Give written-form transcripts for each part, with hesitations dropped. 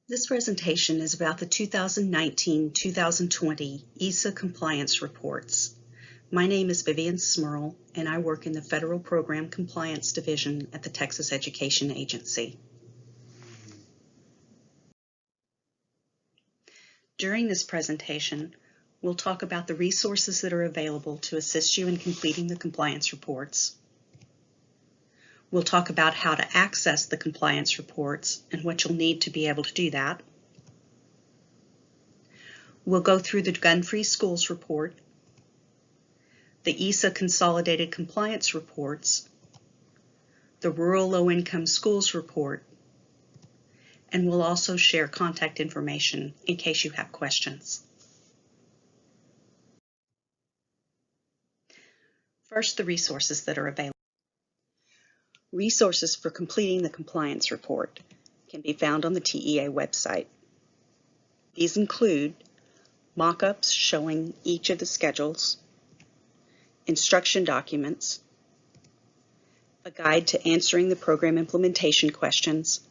This presentation is about the 2019-2020 ESSA compliance reports. My name is Vivian Smyrl, and I work in the Federal Program Compliance Division at the Texas Education Agency. During this presentation, we'll talk about the resources that are available to assist you in completing the compliance reports. We'll talk about how to access the compliance reports and what you'll need to be able to do that. We'll go through the Gun-Free Schools report, the ESSA Consolidated Compliance reports, the Rural Low-Income Schools report, and we'll also share contact information in case you have questions. First, the resources that are available. Resources for completing the compliance report can be found on the TEA website. These include mock-ups showing each of the schedules, instruction documents, a guide to answering the program implementation questions,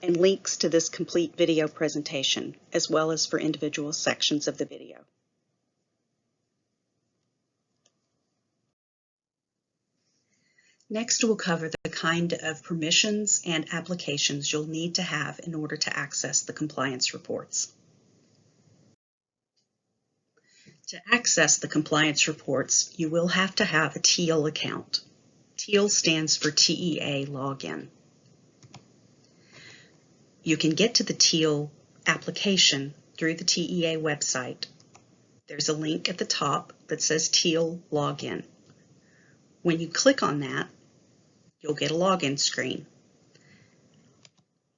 and links to this complete video presentation, as well as for individual sections of the video. Next, we'll cover the kind of permissions and applications you'll need to have in order to access the compliance reports. To access the compliance reports, you will have to have a TEAL account. TEAL stands for TEA Login. You can get to the TEAL application through the TEA website. There's a link at the top that says TEAL Login. When you click on that, you'll get a login screen.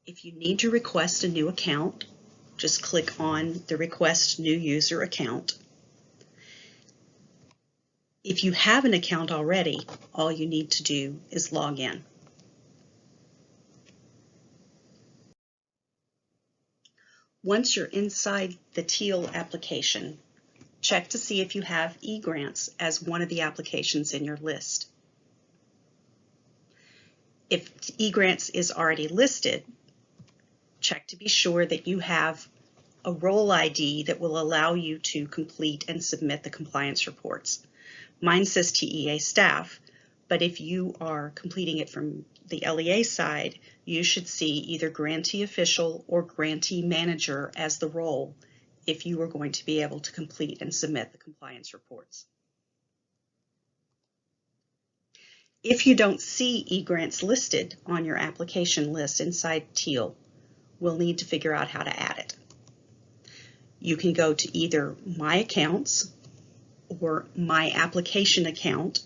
If you need to request a new account, just click on the Request New User Account. If you have an account already, all you need to do is log in. Once you're inside the TEAL application, check to see if you have eGrants as one of the applications in your list. If eGrants is already listed, check to be sure that you have a role ID that will allow you to complete and submit the compliance reports. Mine says TEA staff, but if you are completing it from the LEA side, you should see either grantee official or grantee manager as the role if you are going to be able to complete and submit the compliance reports. If you don't see eGrants listed on your application list inside TEAL, we'll need to figure out how to add it. You can go to either My Accounts or My Application Account,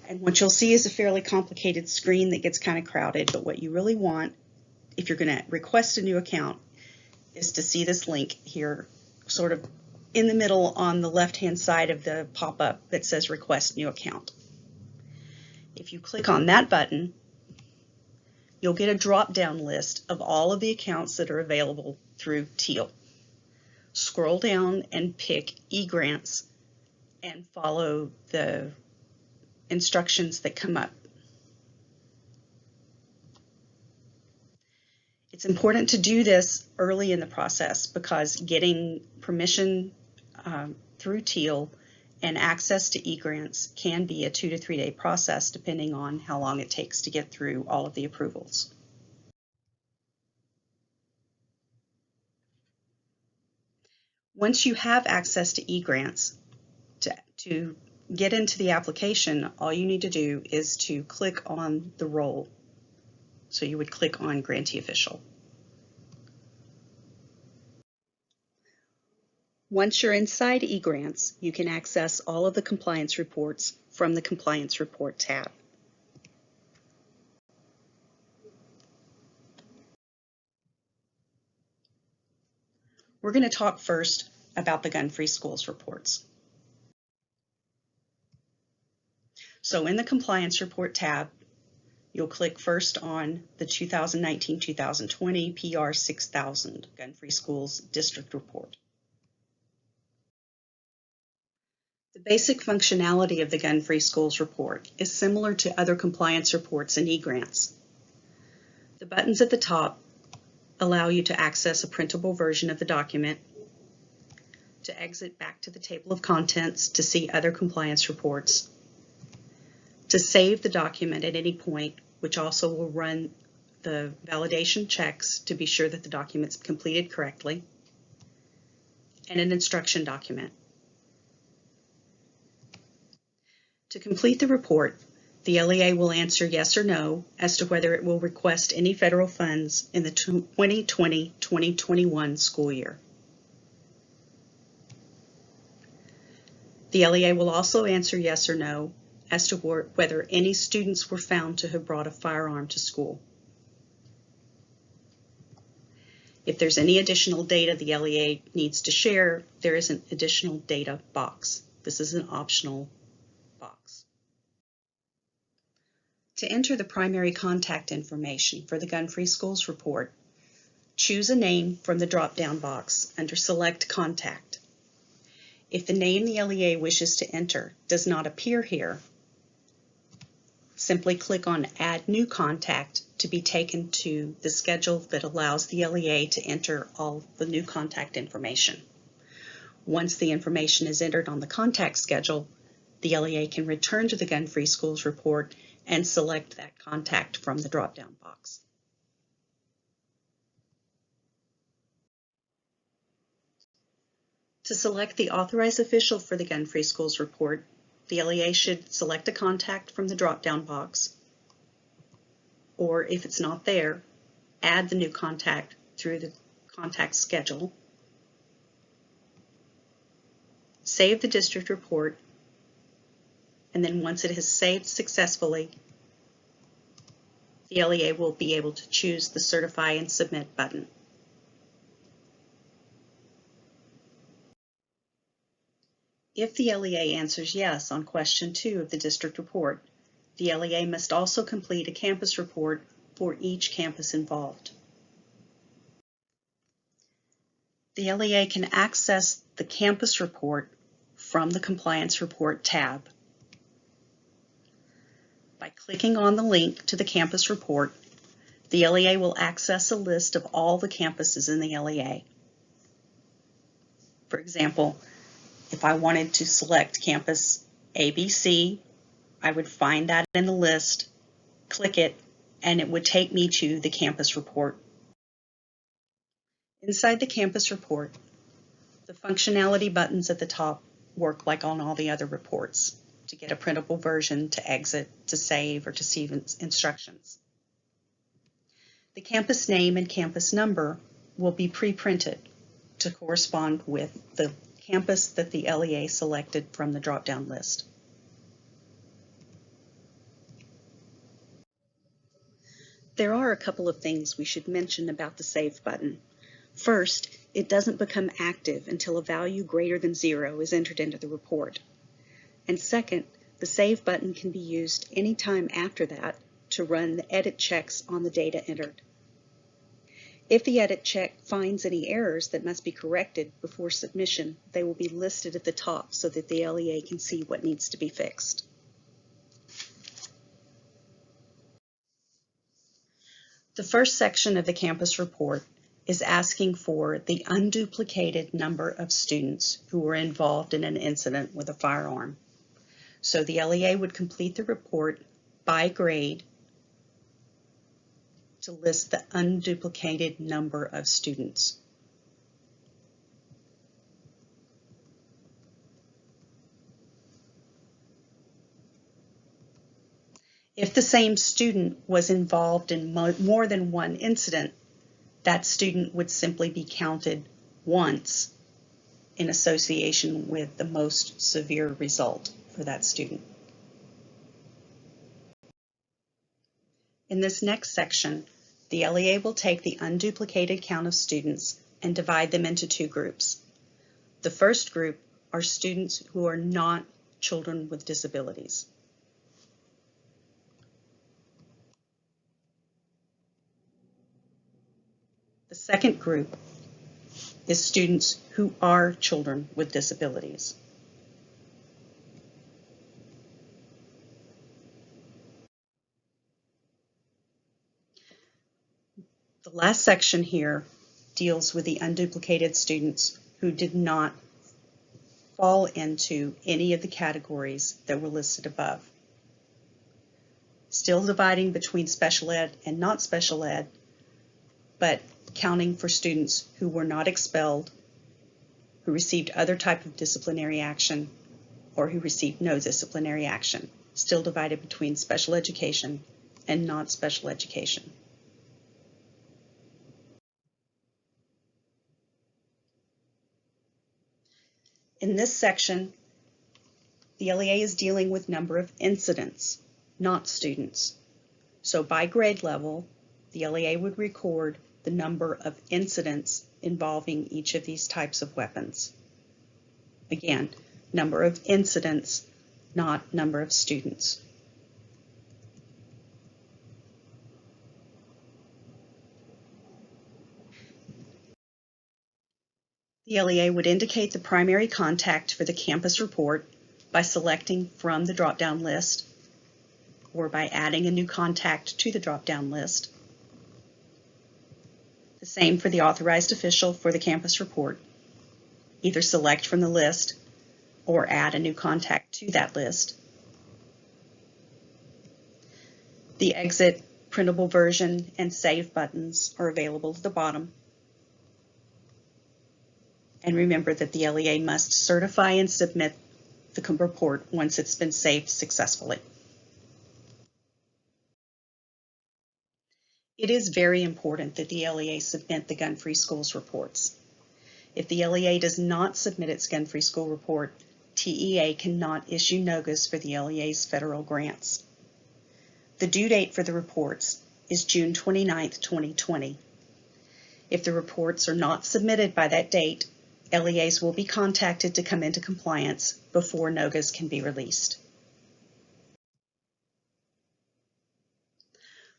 and what you'll see is a fairly complicated screen that gets kind of crowded, but what you really want, if you're going to request a new account, is to see this link here, sort of in the middle on the left-hand side of the pop-up that says Request New Account. If you click on that button, you'll get a drop-down list of all of the accounts that are available through TEAL. Scroll down and pick eGrants and follow the instructions that come up. It's important to do this early in the process because getting permission through TEAL and access to eGrants can be a 2 to 3 day process depending on how long it takes to get through all of the approvals. Once you have access to eGrants, to get into the application, all you need to do is to click on the role. So you would click on Grantee Official. Once you're inside eGrants, you can access all of the compliance reports from the Compliance Report tab. We're going to talk first about the Gun-Free Schools reports. So in the Compliance Report tab, you'll click first on the 2019-2020 PRxxx-Title Gun-Free Schools District Report. The basic functionality of the Gun-Free Schools report is similar to other compliance reports in eGrants. The buttons at the top allow you to access a printable version of the document, to exit back to the table of contents to see other compliance reports, to save the document at any point, which also will run the validation checks to be sure that the document's completed correctly, and an instruction document. To complete the report, the LEA will answer yes or no as to whether it will request any federal funds in the 2020-2021 school year. The LEA will also answer yes or no as to whether any students were found to have brought a firearm to school. If there's any additional data the LEA needs to share, there is an additional data box. This is an optional box. To enter the primary contact information for the Gun-Free Schools report, choose a name from the drop-down box under Select Contact. If the name the LEA wishes to enter does not appear here, simply click on Add New Contact to be taken to the schedule that allows the LEA to enter all the new contact information. Once the information is entered on the contact schedule, the LEA can return to the Gun-Free Schools report and select that contact from the drop-down box. To select the authorized official for the Gun-Free Schools report, the LEA should select a contact from the drop-down box, or if it's not there, add the new contact through the contact schedule, save the district report, and then once it has saved successfully, the LEA will be able to choose the Certify and Submit button. If the LEA answers yes on question 2 of the district report, the LEA must also complete a campus report for each campus involved. The LEA can access the campus report from the Compliance Report tab. By clicking on the link to the campus report, the LEA will access a list of all the campuses in the LEA. For example, if I wanted to select campus ABC, I would find that in the list, click it, and it would take me to the campus report. Inside the campus report, the functionality buttons at the top work like on all the other reports, to get a printable version, to exit, to save, or to see instructions. The campus name and campus number will be pre-printed to correspond with the campus that the LEA selected from the drop-down list. There are a couple of things we should mention about the Save button. First, it doesn't become active until a value greater than 0 is entered into the report. And second, the Save button can be used anytime after that to run the edit checks on the data entered. If the edit check finds any errors that must be corrected before submission, they will be listed at the top so that the LEA can see what needs to be fixed. The first section of the campus report is asking for the unduplicated number of students who were involved in an incident with a firearm. So the LEA would complete the report by grade to list the unduplicated number of students. If the same student was involved in more than one incident, that student would simply be counted once in association with the most severe result for that student. In this next section, the LEA will take the unduplicated count of students and divide them into 2 groups. The first group are students who are not children with disabilities. The second group is students who are children with disabilities. The last section here deals with the unduplicated students who did not fall into any of the categories that were listed above. Still dividing between special ed and not special ed, but counting for students who were not expelled, who received other type of disciplinary action, or who received no disciplinary action. Still divided between special education and not special education. In this section, the LEA is dealing with number of incidents, not students. So by grade level, the LEA would record the number of incidents involving each of these types of weapons. Again, number of incidents, not number of students. The LEA would indicate the primary contact for the campus report by selecting from the drop-down list or by adding a new contact to the drop-down list. The same for the authorized official for the campus report. Either select from the list or add a new contact to that list. The exit, printable version, and save buttons are available at the bottom. And remember that the LEA must certify and submit the report once it's been saved successfully. It is very important that the LEA submit the Gun-Free Schools reports. If the LEA does not submit its Gun-Free School report, TEA cannot issue NOGAs for the LEA's federal grants. The due date for the reports is June 29, 2020. If the reports are not submitted by that date, LEAs will be contacted to come into compliance before NOGAs can be released.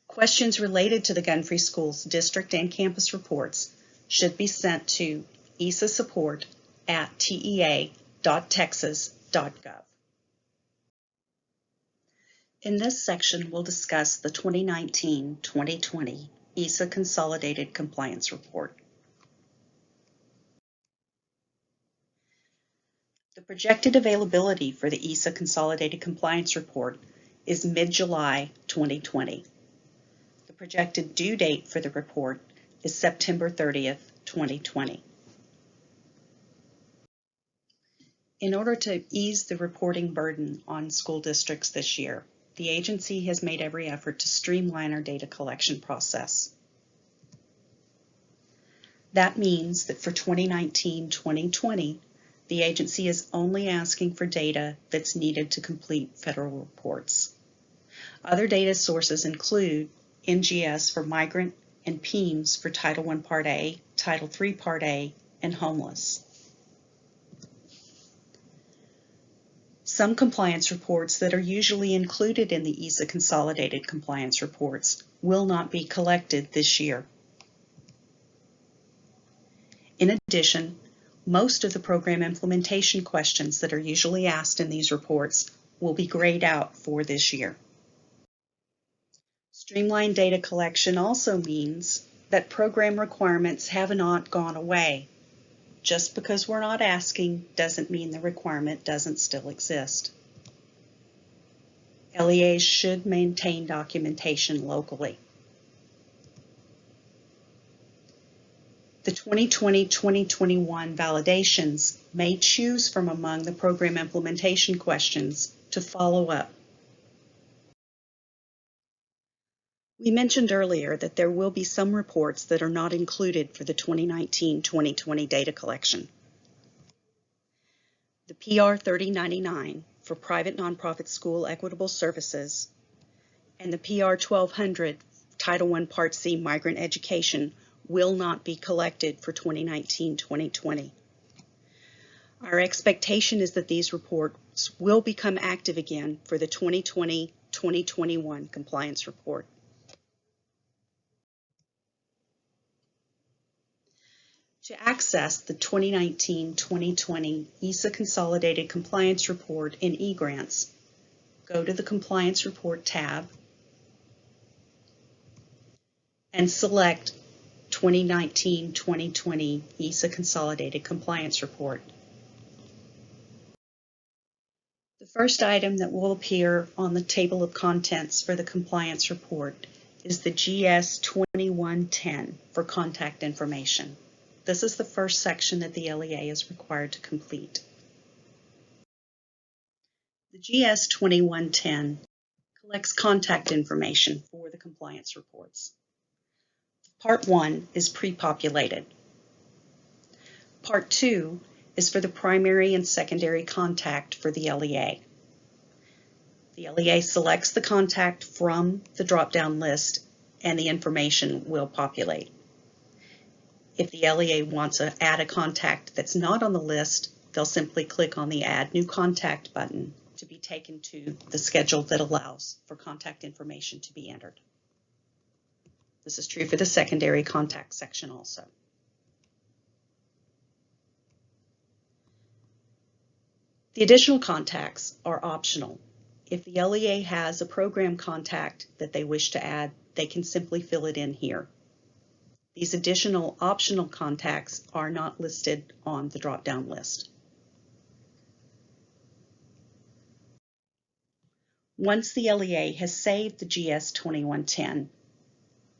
Questions related to the Gun-Free Schools district and campus reports should be sent to essasupport@tea.texas.gov. In this section, we'll discuss the 2019-2020 ESSA Consolidated Compliance Report. The projected availability for the ESSA Consolidated Compliance Report is mid-July 2020. The projected due date for the report is September 30th, 2020. In order to ease the reporting burden on school districts this year, the agency has made every effort to streamline our data collection process. That means that for 2019-2020, the agency is only asking for data that's needed to complete federal reports. Other data sources include NGS for migrant and PEMS for Title I Part A, Title III Part A, and homeless. Some compliance reports that are usually included in the ESSA Consolidated Compliance Reports will not be collected this year. In addition, most of the program implementation questions that are usually asked in these reports will be grayed out for this year. Streamlined data collection also means that program requirements have not gone away. Just because we're not asking doesn't mean the requirement doesn't still exist. LEAs should maintain documentation locally. The 2020-2021 validations may choose from among the program implementation questions to follow up. We mentioned earlier that there will be some reports that are not included for the 2019-2020 data collection. The PR 3099 for private nonprofit school equitable services and the PR 1200 Title I Part C migrant education will not be collected for 2019-2020. Our expectation is that these reports will become active again for the 2020-2021 compliance report. To access the 2019-2020 ESSA Consolidated Compliance Report in eGrants, go to the Compliance Report tab and select 2019-2020 ESSA Consolidated Compliance Report. The first item that will appear on the table of contents for the compliance report is the GS2110 for contact information. This is the first section that the LEA is required to complete. The GS2110 collects contact information for the compliance reports. Part 1 is pre-populated. Part 2 is for the primary and secondary contact for the LEA. The LEA selects the contact from the drop-down list and the information will populate. If the LEA wants to add a contact that's not on the list, they'll simply click on the Add New Contact button to be taken to the schedule that allows for contact information to be entered. This is true for the secondary contact section also. The additional contacts are optional. If the LEA has a program contact that they wish to add, they can simply fill it in here. These additional optional contacts are not listed on the drop-down list. Once the LEA has saved the GS2110,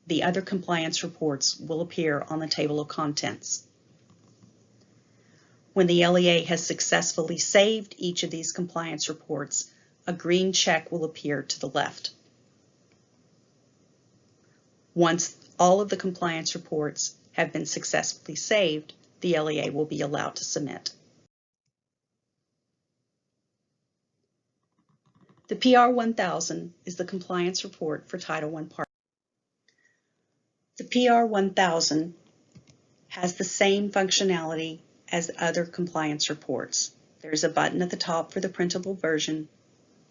the other compliance reports will appear on the table of contents. When the LEA has successfully saved each of these compliance reports, a green check will appear to the left. Once all of the compliance reports have been successfully saved, the LEA will be allowed to submit. The PR1000 is the compliance report for Title I Part. The PR1000 has the same functionality as other compliance reports. There's a button at the top for the printable version,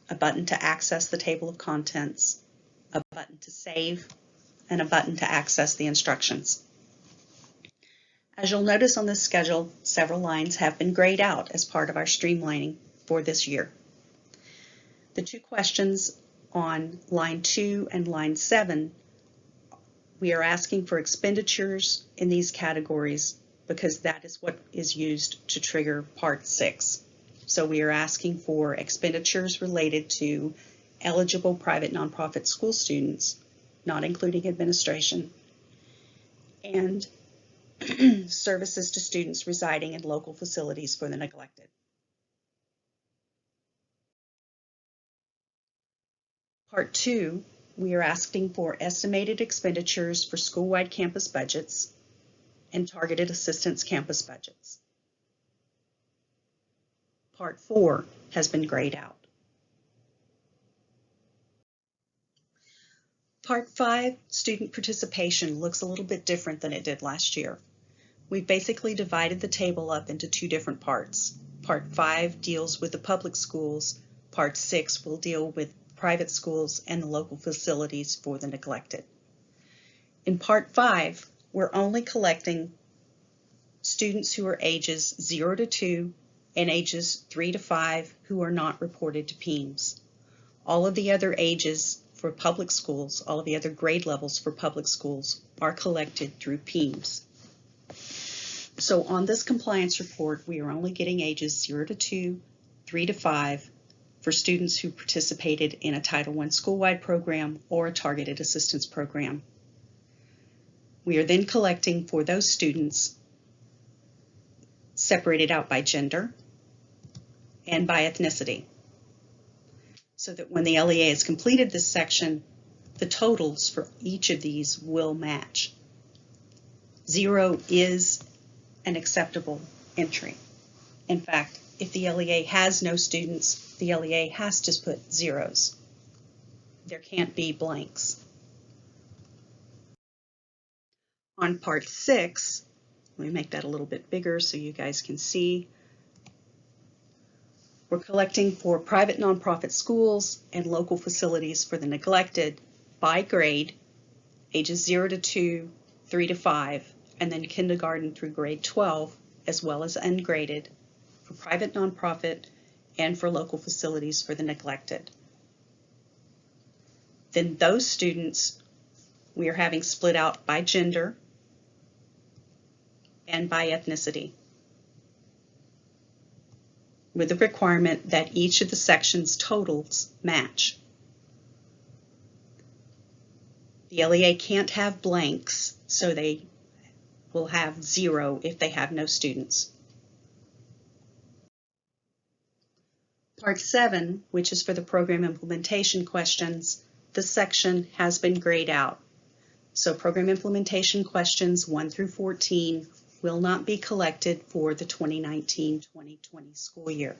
a button to access the table of contents, a button to save, and a button to access the instructions. As you'll notice on this schedule, several lines have been grayed out as part of our streamlining for this year. The two questions on line 2 and line 7, we are asking for expenditures in these categories because that is what is used to trigger Part 6. So we are asking for expenditures related to eligible private nonprofit school students, not including administration, and services to students residing in local facilities for the neglected. Part 2, we are asking for estimated expenditures for school-wide campus budgets and targeted assistance campus budgets. Part 4 has been grayed out. Part 5, student participation, looks a little bit different than it did last year. We've basically divided the table up into two different parts. Part 5 deals with the public schools. Part 6 will deal with private schools and the local facilities for the neglected. In Part 5, we're only collecting students who are ages 0 to 2 and ages 3 to 5 who are not reported to PEEMS. All of the other ages for public schools, all of the other grade levels for public schools are collected through PEEMS. So on this compliance report, we are only getting ages 0 to 2, 3 to 5 for students who participated in a Title I school-wide program or a targeted assistance program. We are then collecting for those students separated out by gender and by ethnicity, so that when the LEA has completed this section, the totals for each of these will match. 0 is an acceptable entry. In fact, if the LEA has no students, the LEA has to put zeros. There can't be blanks. On Part 6, let me make that a little bit bigger so you guys can see. We're collecting for private nonprofit schools and local facilities for the neglected by grade, ages 0 to 2, 3 to 5, and then kindergarten through grade 12, as well as ungraded for private nonprofit and for local facilities for the neglected. Then those students we are having split out by gender and by ethnicity, with the requirement that each of the section's totals match. The LEA can't have blanks, so they will have 0 if they have no students. Part 7, which is for the program implementation questions, the section has been grayed out. So program implementation questions 1 through 14 will not be collected for the 2019-2020 school year.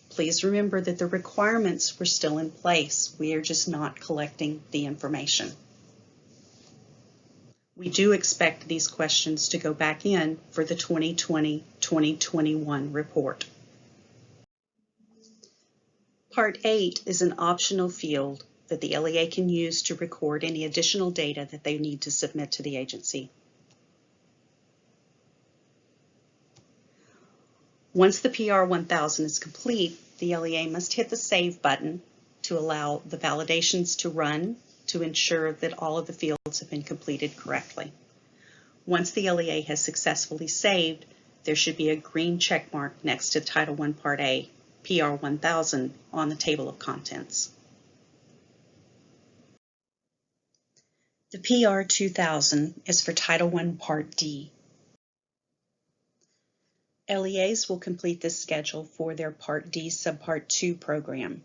Please remember that the requirements were still in place. We are just not collecting the information. We do expect these questions to go back in for the 2020-2021 report. Part 8 is an optional field that the LEA can use to record any additional data that they need to submit to the agency. Once the PR1000 is complete, the LEA must hit the Save button to allow the validations to run to ensure that all of the fields have been completed correctly. Once the LEA has successfully saved, there should be a green check mark next to Title I Part A, PR1000 on the table of contents. The PR2000 is for Title I Part D. LEAs will complete this schedule for their Part D Subpart 2 program.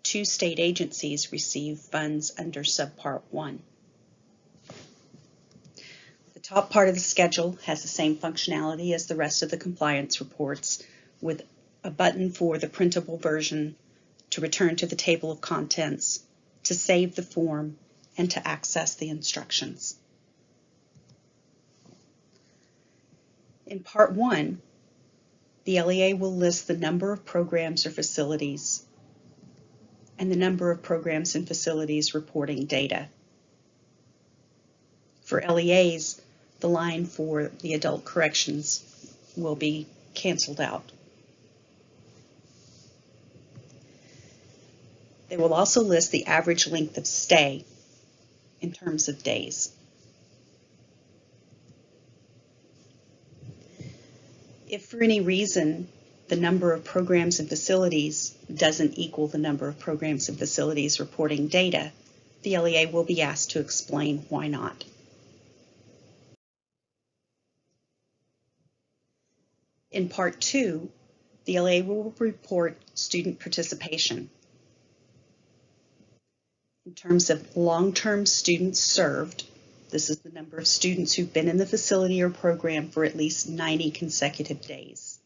2 state agencies receive funds under Subpart 1. The top part of the schedule has the same functionality as the rest of the compliance reports, with a button for the printable version, to return to the table of contents, to save the form, and to access the instructions. In Part 1, the LEA will list the number of programs or facilities and the number of programs and facilities reporting data. For LEAs, the line for the adult corrections will be canceled out. They will also list the average length of stay in terms of days. If for any reason the number of programs and facilities doesn't equal the number of programs and facilities reporting data, the LEA will be asked to explain why not. In Part 2, the LEA will report student participation. In terms of long-term students served, this is the number of students who've been in the facility or program for at least 90 consecutive days.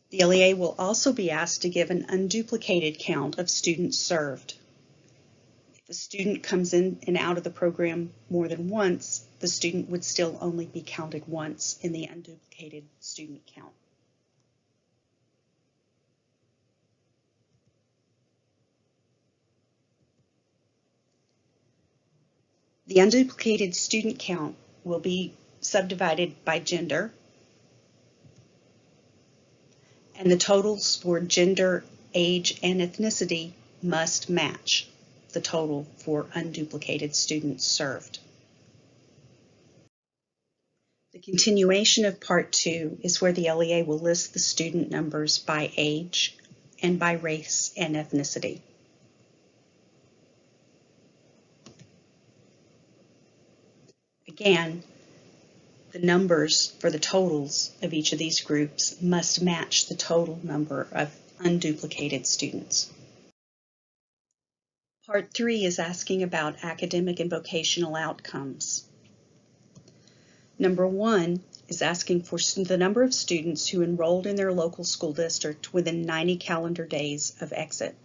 The LEA will also be asked to give an unduplicated count of students served. If a student comes in and out of the program more than once, the student would still only be counted once in the unduplicated student count. The unduplicated student count will be subdivided by gender, and the totals for gender, age, and ethnicity must match the total for unduplicated students served. The continuation of Part 2 is where the LEA will list the student numbers by age and by race and ethnicity. Again, the numbers for the totals of each of these groups must match the total number of unduplicated students. Part 3 is asking about academic and vocational outcomes. Number 1 is asking for the number of students who enrolled in their local school district within 90 calendar days of exit.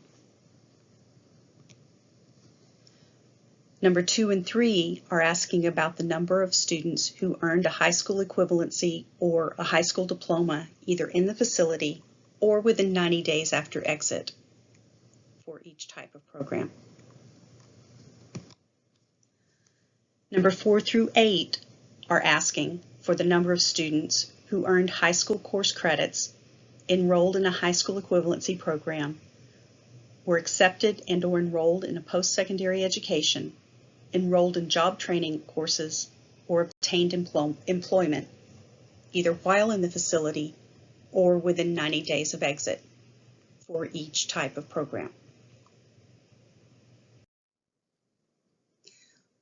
Number 2 and 3 are asking about the number of students who earned a high school equivalency or a high school diploma either in the facility or within 90 days after exit for each type of program. Number 4 through 8 are asking for the number of students who earned high school course credits, enrolled in a high school equivalency program, were accepted and/or enrolled in a post-secondary education, enrolled in job training courses, or obtained employment, either while in the facility or within 90 days of exit for each type of program.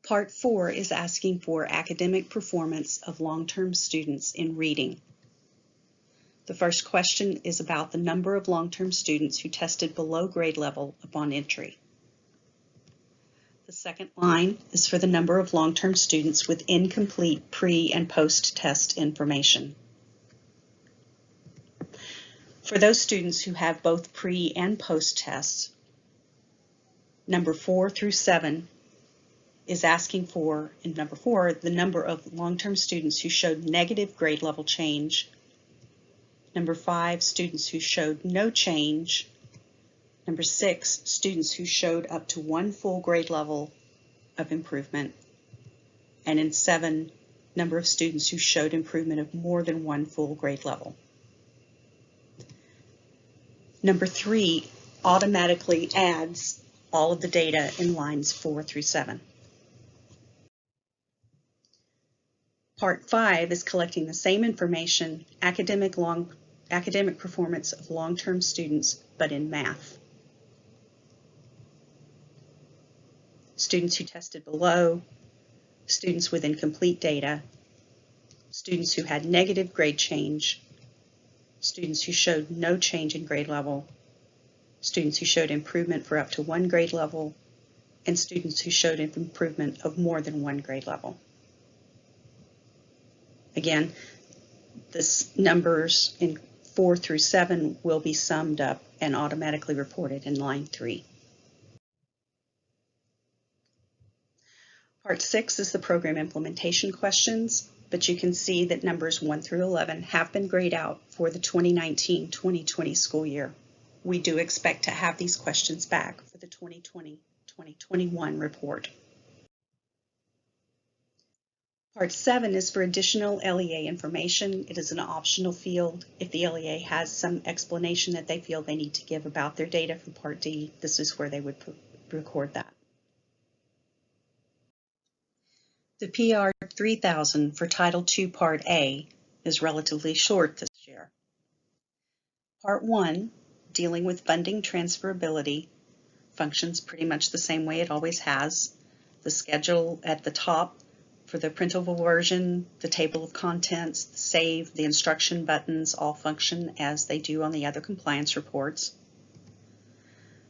Part 4 is asking for academic performance of long-term students in reading. The first question is about the number of long-term students who tested below grade level upon entry. The second line is for the number of long-term students with incomplete pre- and post-test information. For those students who have both pre- and post-tests, number 4 through 7 is asking for, in number 4, the number of long-term students who showed negative grade level change. Number 5, students who showed no change. Number 6, students who showed up to 1 full grade level of improvement. And in 7, number of students who showed improvement of more than 1 full grade level. Number 3 automatically adds all of the data in lines 4 through 7. Part 5 is collecting the same information, academic performance of long-term students, but in math. Students who tested below, students with incomplete data, students who had negative grade change, students who showed no change in grade level, students who showed improvement for up to 1 grade level, and students who showed improvement of more than 1 grade level. Again, the numbers in 4 through 7 will be summed up and automatically reported in line 3. Part 6 is the program implementation questions, but you can see that numbers 1 through 11 have been grayed out for the 2019-2020 school year. We do expect to have these questions back for the 2020-2021 report. Part 7 is for additional LEA information. It is an optional field. If the LEA has some explanation that they feel they need to give about their data for Part D, this is where they would record that. The PR 3000 for Title II Part A is relatively short this year. Part 1, dealing with funding transferability, functions pretty much the same way it always has. The schedule at the top for the printable version, the table of contents, the save, the instruction buttons all function as they do on the other compliance reports.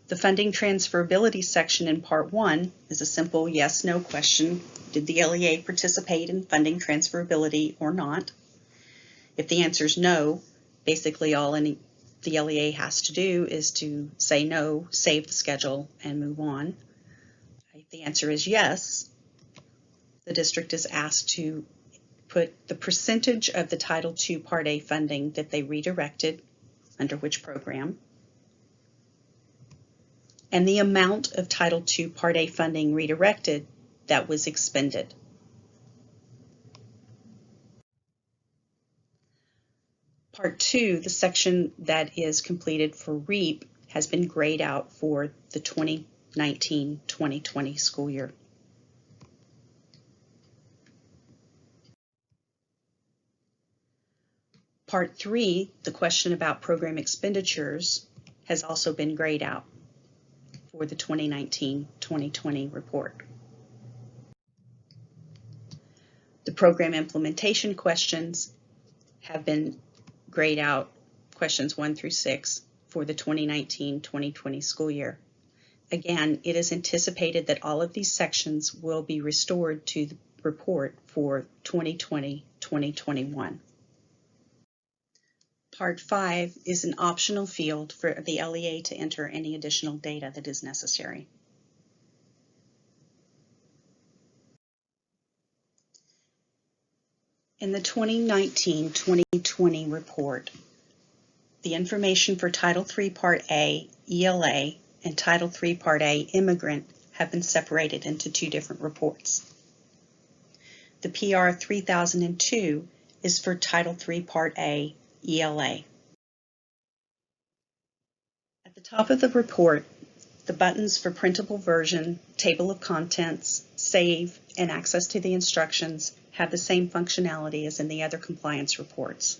The funding transferability section in Part 1 is a simple yes/no question. Did the LEA participate in funding transferability or not? If the answer is no, basically all the LEA has to do is to say no, save the schedule, and move on. If the answer is yes, the district is asked to put the percentage of the Title II Part A funding that they redirected, under which program, and the amount of Title II Part A funding redirected that was expended. Part 2, the section that is completed for REAP, has been grayed out for the 2019-2020 school year. Part 3, the question about program expenditures, has also been grayed out for the 2019-2020 report. The program implementation questions have been grayed out, questions 1 through 6, for the 2019-2020 school year. Again, it is anticipated that all of these sections will be restored to the report for 2020-2021. Part 5 is an optional field for the LEA to enter any additional data that is necessary. In the 2019-2020 report, the information for Title III Part A, ELA, and Title III Part A, Immigrant, have been separated into 2 different reports. The PR 3002 is for Title III Part A, ELA. At the top of the report, The buttons for printable version, table of contents, save, and access to the instructions have the same functionality as in the other compliance reports.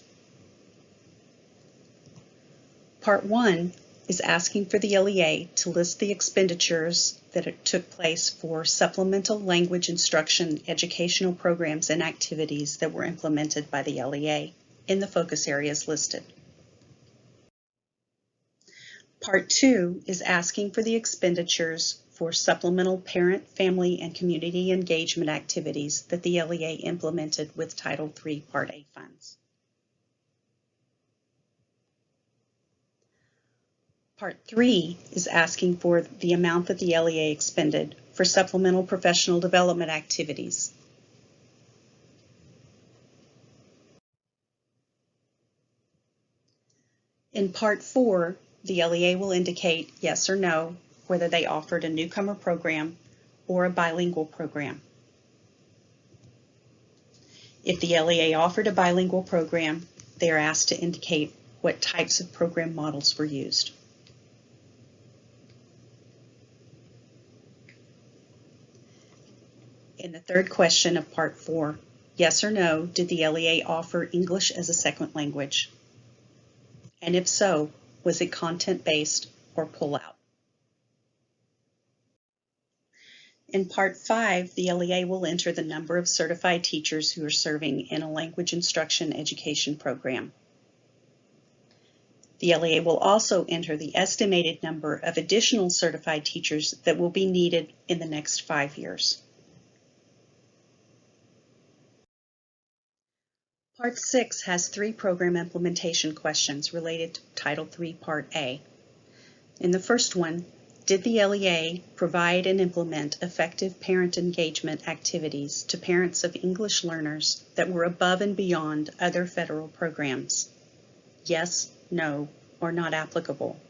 Part 1 is asking for the LEA to list the expenditures that took place for supplemental language instruction educational programs and activities that were implemented by the LEA in the focus areas listed. Part 2 is asking for the expenditures for supplemental parent, family, and community engagement activities that the LEA implemented with Title III Part A funds. Part 3 is asking for the amount that the LEA expended for supplemental professional development activities. In Part 4, the LEA will indicate yes or no whether they offered a newcomer program or a bilingual program. If the LEA offered a bilingual program, they are asked to indicate what types of program models were used. In the third question of Part 4, yes or no, did the LEA offer English as a second language? And if so, was it content-based or pull-out? In Part 5, the LEA will enter the number of certified teachers who are serving in a language instruction education program. The LEA will also enter the estimated number of additional certified teachers that will be needed in the next 5 years. Part 6 has 3 program implementation questions related to Title III Part A. In the first one, did the LEA provide and implement effective parent engagement activities to parents of English learners that were above and beyond other federal programs? Yes, no, or not applicable.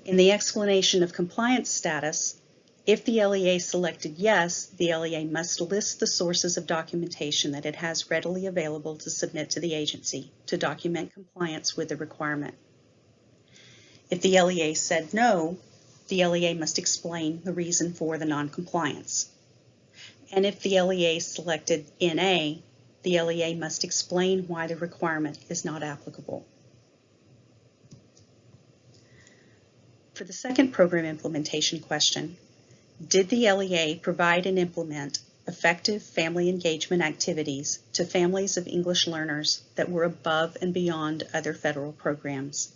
In the explanation of compliance status, if the LEA selected yes, the LEA must list the sources of documentation that it has readily available to submit to the agency to document compliance with the requirement. If the LEA said no, the LEA must explain the reason for the noncompliance. And if the LEA selected NA, the LEA must explain why the requirement is not applicable. For the second program implementation question, did the LEA provide and implement effective family engagement activities to families of English learners that were above and beyond other federal programs?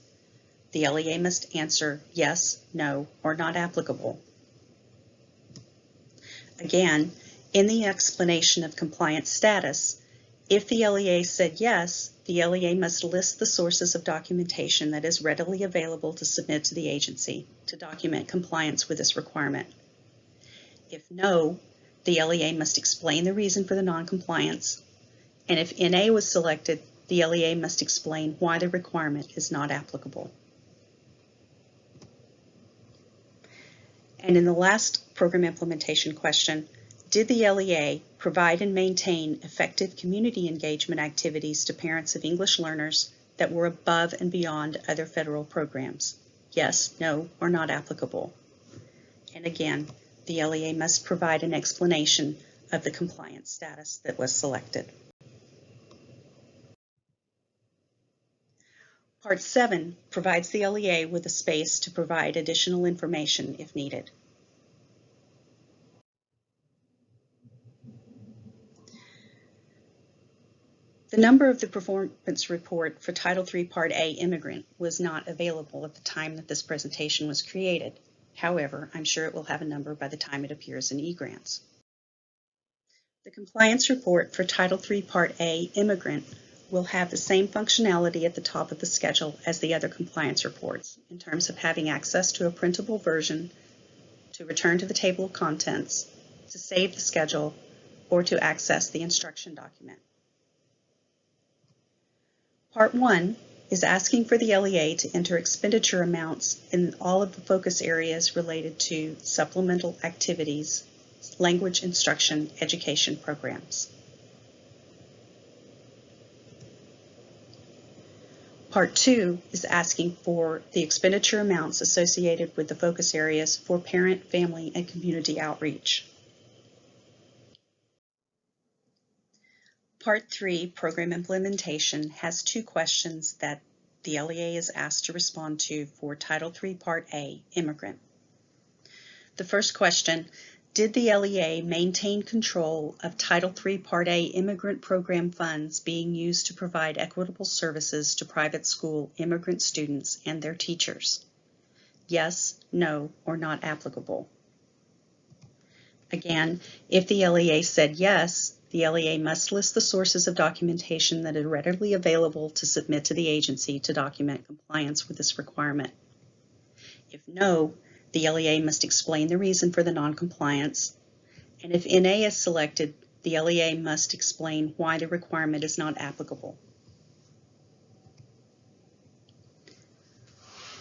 The LEA must answer yes, no, or not applicable. Again, in the explanation of compliance status, if the LEA said yes, the LEA must list the sources of documentation that is readily available to submit to the agency to document compliance with this requirement. If no, the LEA must explain the reason for the noncompliance, and if NA was selected, the LEA must explain why the requirement is not applicable. And in the last program implementation question, did the LEA provide and maintain effective community engagement activities to parents of English learners that were above and beyond other federal programs? Yes, no, or not applicable. And again, the LEA must provide an explanation of the compliance status that was selected. Part 7 provides the LEA with a space to provide additional information if needed. The number of the performance report for Title III Part A Immigrant was not available at the time that this presentation was created. However, I'm sure it will have a number by the time it appears in eGrants. The compliance report for Title III Part A Immigrant will have the same functionality at the top of the schedule as the other compliance reports in terms of having access to a printable version, to return to the table of contents, to save the schedule, or to access the instruction document. Part 1 is asking for the LEA to enter expenditure amounts in all of the focus areas related to supplemental activities, language instruction, education programs. Part 2 is asking for the expenditure amounts associated with the focus areas for parent, family, and community outreach. Part 3, Program Implementation, has 2 questions that the LEA is asked to respond to for Title III Part A, Immigrant. The first question, did the LEA maintain control of Title III Part A immigrant program funds being used to provide equitable services to private school immigrant students and their teachers? Yes, no, or not applicable. Again, if the LEA said yes, the LEA must list the sources of documentation that are readily available to submit to the agency to document compliance with this requirement. If no, the LEA must explain the reason for the non-compliance, and if NA is selected, the LEA must explain why the requirement is not applicable.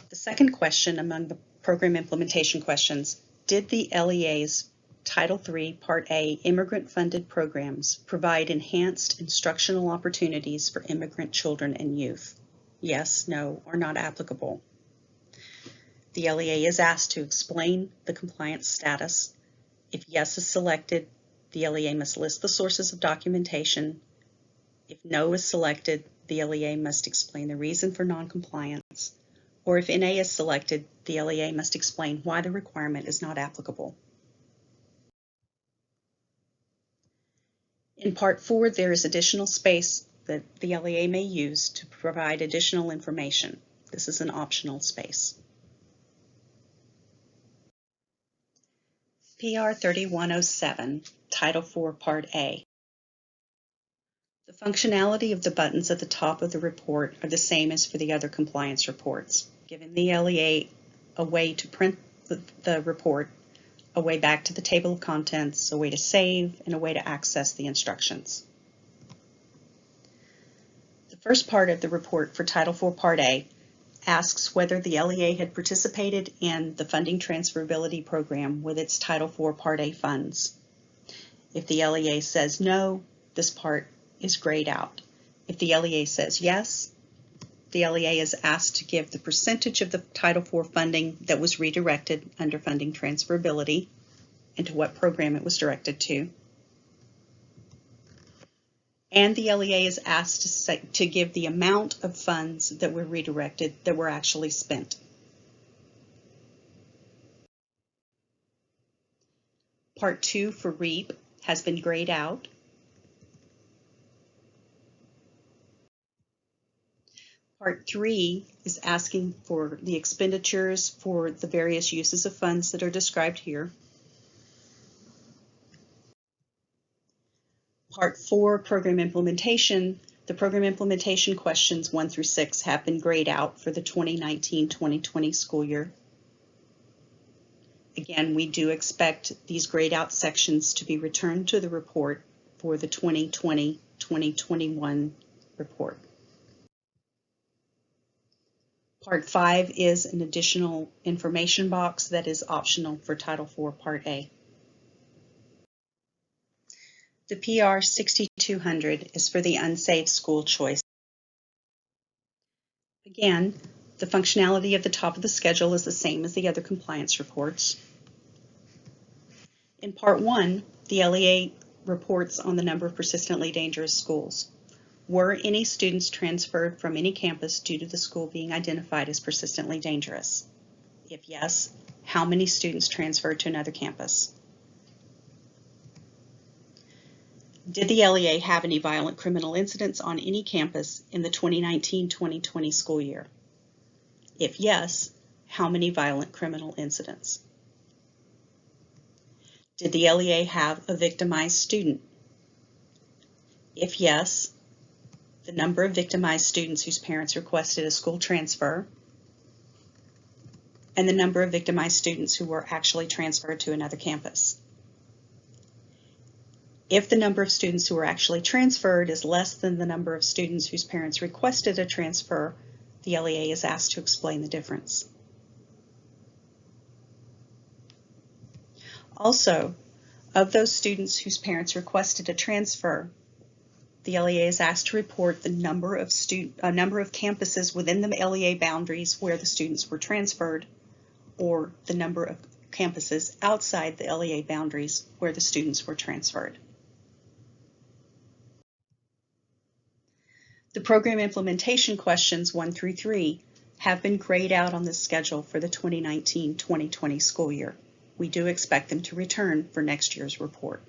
The second question among the program implementation questions, did the LEA's Title III Part A immigrant-funded programs provide enhanced instructional opportunities for immigrant children and youth? Yes, no, or not applicable. The LEA is asked to explain the compliance status. If yes is selected, the LEA must list the sources of documentation. If no is selected, the LEA must explain the reason for non-compliance. Or if NA is selected, the LEA must explain why the requirement is not applicable. In Part 4, there is additional space that the LEA may use to provide additional information. This is an optional space. PR 3107, Title IV Part A. The functionality of the buttons at the top of the report are the same as for the other compliance reports, giving the LEA a way to print the report, a way back to the table of contents, a way to save, and a way to access the instructions. The first part of the report for Title IV Part A asks whether the LEA had participated in the funding transferability program with its Title IV Part A funds. If the LEA says no, this part is grayed out. If the LEA says yes, the LEA is asked to give the percentage of the Title IV funding that was redirected under funding transferability and to what program it was directed to. And the LEA is asked to give the amount of funds that were redirected that were actually spent. Part 2 for REAP has been grayed out. Part 3 is asking for the expenditures for the various uses of funds that are described here. Part 4, Program Implementation. The Program Implementation questions 1 through 6 have been grayed out for the 2019-2020 school year. Again, we do expect these grayed out sections to be returned to the report for the 2020-2021 report. Part 5 is an additional information box that is optional for Title IV Part A. The PR 6200 is for the unsafe school choice. Again, the functionality at the top of the schedule is the same as the other compliance reports. In Part 1, the LEA reports on the number of persistently dangerous schools. Were any students transferred from any campus due to the school being identified as persistently dangerous? If yes, how many students transferred to another campus? Did the LEA have any violent criminal incidents on any campus in the 2019-2020 school year? If yes, how many violent criminal incidents? Did the LEA have a victimized student? If yes, the number of victimized students whose parents requested a school transfer, and the number of victimized students who were actually transferred to another campus. If the number of students who were actually transferred is less than the number of students whose parents requested a transfer, the LEA is asked to explain the difference. Also, of those students whose parents requested a transfer, the LEA is asked to report the number of campuses within the LEA boundaries where the students were transferred, or the number of campuses outside the LEA boundaries where the students were transferred. The program implementation questions 1 through 3 have been grayed out on this schedule for the 2019-2020 school year. We do expect them to return for next year's report.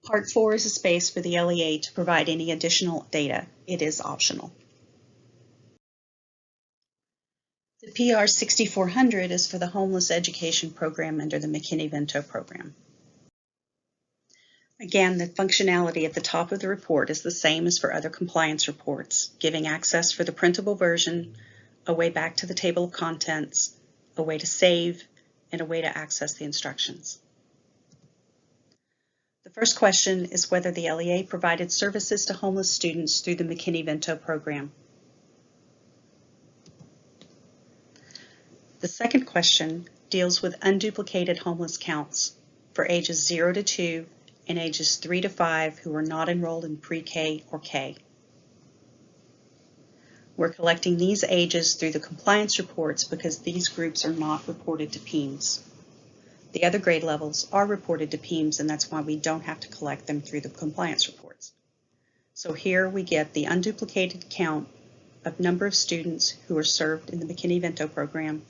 Part 4 is a space for the LEA to provide any additional data. It is optional. The PRxxxX-Title is for the homeless education program under the McKinney-Vento program. Again, the functionality at the top of the report is the same as for other compliance reports, giving access for the printable version, a way back to the table of contents, a way to save, and a way to access the instructions. The first question is whether the LEA provided services to homeless students through the McKinney-Vento program. The second question deals with unduplicated homeless counts for ages 0 to 2 and ages 3 to 5 who are not enrolled in pre-K or K. We're collecting these ages through the compliance reports because these groups are not reported to PEIMS. The other grade levels are reported to PEIMS, and that's why we don't have to collect them through the compliance reports. So here we get the unduplicated count of number of students who are served in the McKinney-Vento program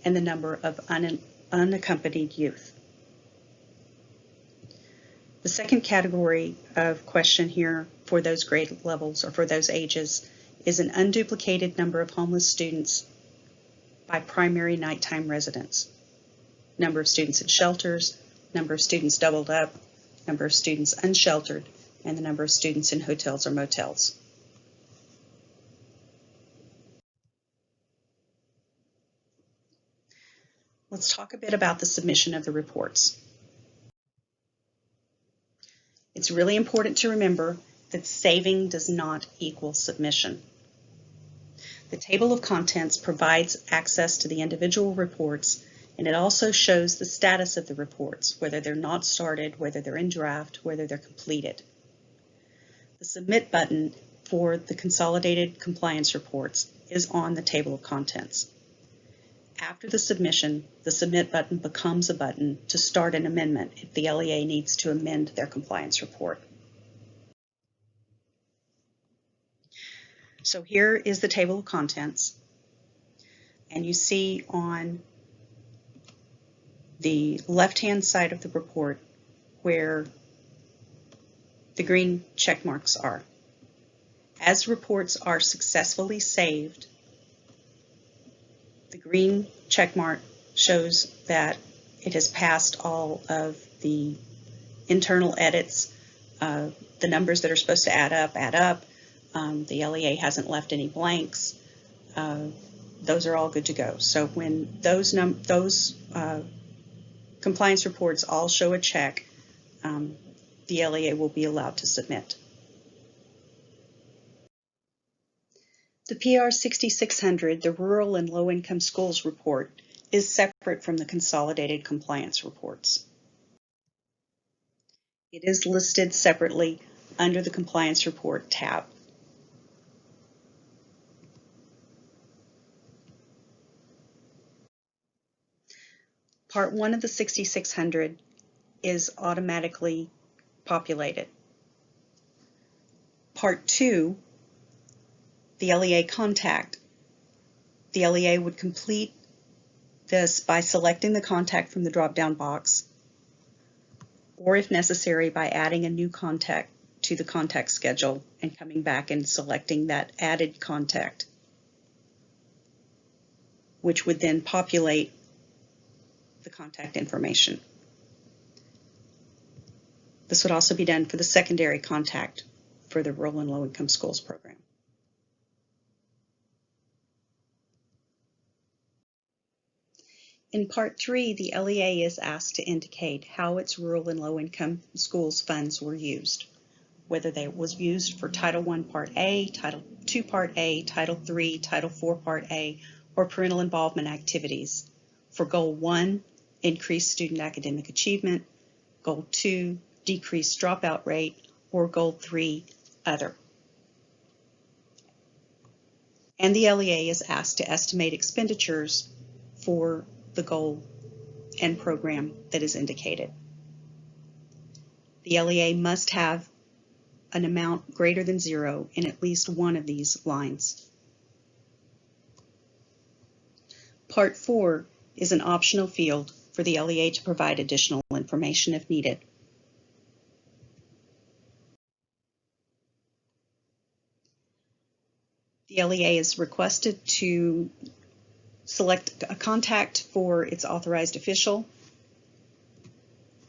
and the number of unaccompanied youth. The second category of question here for those grade levels or for those ages is an unduplicated number of homeless students by primary nighttime residents. Number of students in shelters, number of students doubled up, number of students unsheltered, and the number of students in hotels or motels. Let's talk a bit about the submission of the reports. It's really important to remember that saving does not equal submission. The table of contents provides access to the individual reports, and it also shows the status of the reports, whether they're not started, whether they're in draft, whether they're completed. The submit button for the consolidated compliance reports is on the table of contents. After the submission, the submit button becomes a button to start an amendment if the LEA needs to amend their compliance report. So here is the table of contents, and you see on the left-hand side of the report where the green check marks are. As reports are successfully saved, the green check mark shows that it has passed all of the internal edits. The numbers that are supposed to add up. The LEA hasn't left any blanks. Those are all good to go. So when those compliance reports all show a check, the LEA will be allowed to submit. The PRxxx-600, the Rural and Low-Income Schools report, is separate from the consolidated compliance reports. It is listed separately under the Compliance Report tab. Part 1 of the 6600 is automatically populated. Part 2, the LEA contact. The LEA would complete this by selecting the contact from the drop-down box, or if necessary, by adding a new contact to the contact schedule and coming back and selecting that added contact, which would then populate the contact information. This would also be done for the secondary contact for the Rural and Low-Income Schools program. In Part 3, the LEA is asked to indicate how its rural and low-income schools funds were used, whether they was used for Title I Part A, Title II Part A, Title III, Title IV Part A, or parental involvement activities. For Goal 1, increase student academic achievement. Goal 2, decreased dropout rate, or Goal 3, Other. And the LEA is asked to estimate expenditures for the goal and program that is indicated. The LEA must have an amount greater than 0 in at least one of these lines. Part 4 is an optional field for the LEA to provide additional information if needed. The LEA is requested to select a contact for its authorized official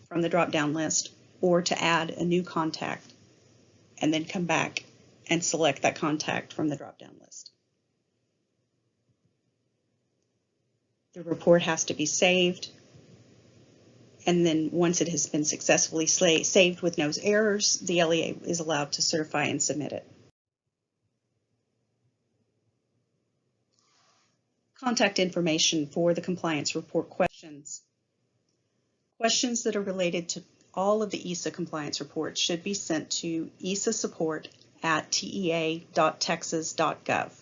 from the drop-down list, or to add a new contact and then come back and select that contact from the drop-down list. The report has to be saved, and then once it has been successfully saved with no errors, the LEA is allowed to certify and submit it. Contact information for the compliance report questions. Questions that are related to all of the ESSA compliance reports should be sent to essasupport@tea.texas.gov.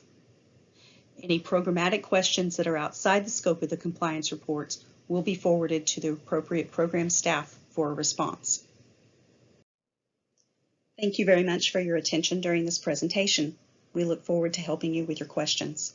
Any programmatic questions that are outside the scope of the compliance reports will be forwarded to the appropriate program staff for a response. Thank you very much for your attention during this presentation. We look forward to helping you with your questions.